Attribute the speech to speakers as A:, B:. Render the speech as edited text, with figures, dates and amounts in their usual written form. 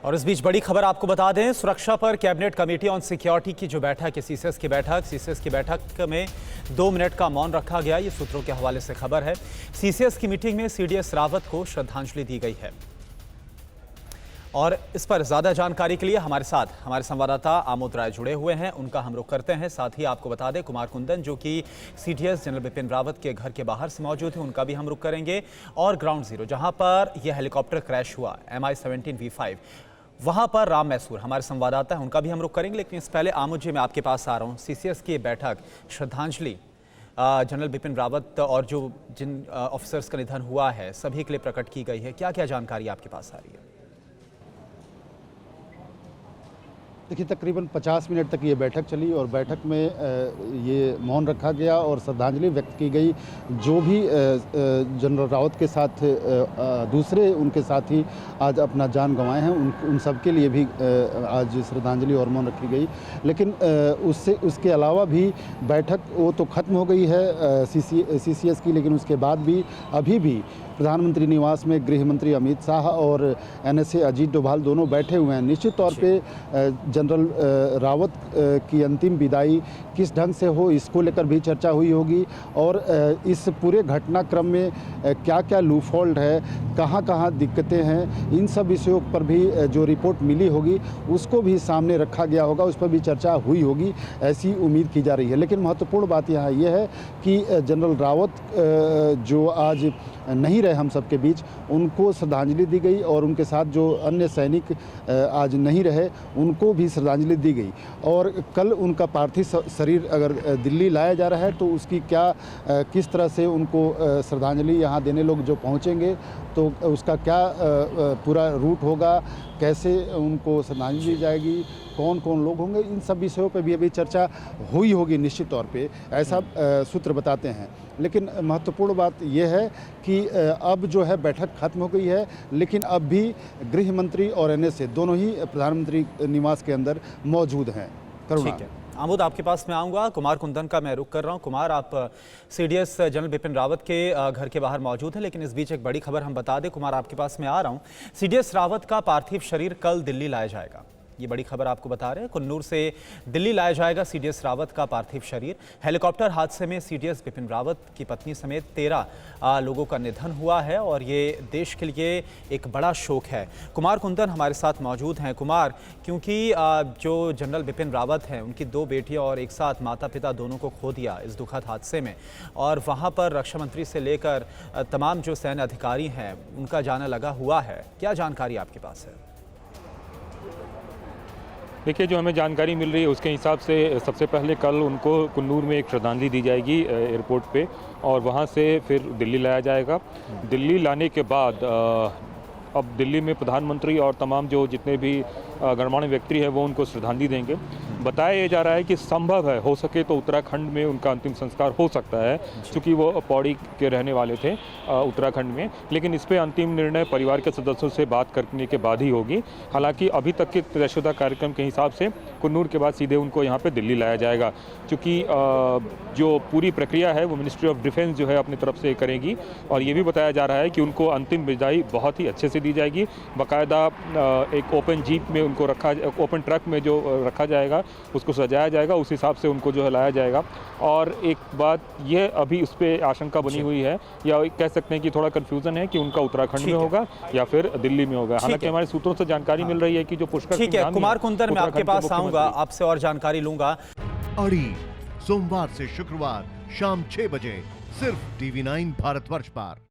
A: और इस बीच बड़ी खबर आपको बता दें, सुरक्षा पर कैबिनेट कमेटी ऑन सिक्योरिटी की जो बैठक है, सीसीएस की बैठक में 2 मिनट का मौन रखा गया। ये सूत्रों के हवाले से खबर है। सीसीएस की मीटिंग में सीडीएस रावत को श्रद्धांजलि दी गई है। और इस पर ज्यादा जानकारी के लिए हमारे साथ हमारे संवाददाता आमोद राय जुड़े हुए हैं, उनका हम रुख करते हैं। साथ ही आपको बता दें, कुमार कुंदन जो कि सीडीएस जनरल बिपिन रावत के घर के बाहर से मौजूद हैं, उनका भी हम रुख करेंगे। और ग्राउंड जीरो जहां पर यह हेलीकॉप्टर क्रैश हुआ MI-17 V5, वहां पर राम मैसूर हमारे संवाददाता हैं, उनका भी हम रुख करेंगे। लेकिन इससे पहले आमोद जी, मैं आपके पास आ रहा हूँ। सीसीएस की बैठक, श्रद्धांजलि जनरल बिपिन रावत और जिन ऑफिसर्स का निधन हुआ है, सभी के लिए प्रकट की गई है। क्या क्या जानकारी आपके पास आ रही है?
B: देखिए, तकरीबन 50 मिनट तक ये बैठक चली और बैठक में ये मौन रखा गया और श्रद्धांजलि व्यक्त की गई। जो भी जनरल रावत के साथ दूसरे उनके साथी आज अपना जान गंवाए हैं, उन सब के लिए भी आज श्रद्धांजलि और मौन रखी गई। लेकिन उसके अलावा भी बैठक वो तो ख़त्म हो गई है सीसीएस की, लेकिन उसके बाद भी अभी भी प्रधानमंत्री निवास में गृह मंत्री अमित शाह और NSA अजीत डोभाल दोनों बैठे हुए हैं। निश्चित तौर पे जनरल रावत की अंतिम विदाई किस ढंग से हो, इसको लेकर भी चर्चा हुई होगी। और इस पूरे घटनाक्रम में क्या क्या लूफॉल्ट है, कहाँ कहाँ दिक्कतें हैं, इन सब विषयों पर भी जो रिपोर्ट मिली होगी उसको भी सामने रखा गया होगा, उस पर भी चर्चा हुई होगी, ऐसी उम्मीद की जा रही है। लेकिन महत्वपूर्ण बात यहाँ ये है कि जनरल रावत जो आज नहीं रहे हम सबके बीच, उनको श्रद्धांजलि दी गई और उनके साथ जो अन्य सैनिक आज नहीं रहे उनको भी श्रद्धांजलि दी गई। और कल उनका पार्थिव शरीर अगर दिल्ली लाया जा रहा है तो उसकी क्या किस तरह से उनको श्रद्धांजलि यहाँ देने लोग जो पहुँचेंगे तो उसका क्या पूरा रूट होगा, कैसे उनको श्रद्धांजलि दी जाएगी, कौन कौन लोग होंगे, इन सब विषयों पर भी अभी चर्चा हुई होगी निश्चित तौर पे, ऐसा सूत्र बताते हैं। लेकिन महत्वपूर्ण बात यह है कि अब जो है बैठक खत्म हो गई है, लेकिन अब भी गृह मंत्री और NSA दोनों ही प्रधानमंत्री निवास के अंदर मौजूद हैं।
A: ठीक है आमोद, आपके पास मैं आऊँगा। कुमार कुंदन का मैं रुख कर रहा हूँ। कुमार, आप सीडीएस जनरल बिपिन रावत के घर के बाहर मौजूद हैं, लेकिन इस बीच एक बड़ी खबर हम बता दें। कुमार, आपके पास मैं आ रहा हूँ। सीडीएस रावत का पार्थिव शरीर कल दिल्ली लाया जाएगा, ये बड़ी खबर आपको बता रहे हैं। कुन्नूर से दिल्ली लाया जाएगा सीडीएस रावत का पार्थिव शरीर। हेलीकॉप्टर हादसे में सीडीएस बिपिन रावत की पत्नी समेत 13 लोगों का निधन हुआ है और ये देश के लिए एक बड़ा शोक है। कुमार कुंदन हमारे साथ मौजूद हैं। कुमार, क्योंकि जो जनरल बिपिन रावत हैं, उनकी 2 बेटियां और एक साथ माता पिता दोनों को खो दिया इस दुखद हादसे में, और वहाँ पर रक्षा मंत्री से लेकर तमाम जो सैन्य अधिकारी हैं उनका जाना लगा हुआ है। क्या जानकारी आपके पास है?
C: देखिए, जो हमें जानकारी मिल रही है उसके हिसाब से सबसे पहले कल उनको कुन्नूर में एक श्रद्धांजलि दी जाएगी एयरपोर्ट पे, और वहाँ से फिर दिल्ली लाया जाएगा। दिल्ली लाने के बाद अब दिल्ली में प्रधानमंत्री और तमाम जो जितने भी गणमान्य व्यक्ति हैं वो उनको श्रद्धांजलि देंगे। बताया ये जा रहा है कि संभव है, हो सके तो उत्तराखंड में उनका अंतिम संस्कार हो सकता है, क्योंकि वो पौड़ी के रहने वाले थे उत्तराखंड में। लेकिन इस पर अंतिम निर्णय परिवार के सदस्यों से बात करने के बाद ही होगी। हालांकि अभी तक के तयशुदा कार्यक्रम के हिसाब से कुन्नूर के बाद सीधे उनको यहाँ पे दिल्ली लाया जाएगा, क्योंकि जो पूरी प्रक्रिया है वो मिनिस्ट्री ऑफ डिफेंस जो है अपनी तरफ से करेगी। और ये भी बताया जा रहा है कि उनको अंतिम विदाई बहुत ही अच्छे से दी जाएगी। बाकायदा एक ओपन जीप में उनको ओपन ट्रक में जो रखा जाएगा उसको सजाया जाएगा, उस हिसाब से उनको जो है लाया जाएगा। और एक बात यह अभी उस पर आशंका बनी हुई है, या कह सकते हैं कि थोड़ा कन्फ्यूजन है कि उनका उत्तराखंड में होगा या फिर दिल्ली में होगा। हालांकि हमारे सूत्रों से जानकारी मिल रही है कि जो पुष्कर,
A: ठीक है कुमार कुंदन, मैं आपके पास आऊंगा, आपसे और जानकारी लूंगा।
D: अड़ी सोमवार से शुक्रवार शाम 6 बजे सिर्फ TV9 भारतवर्ष पर।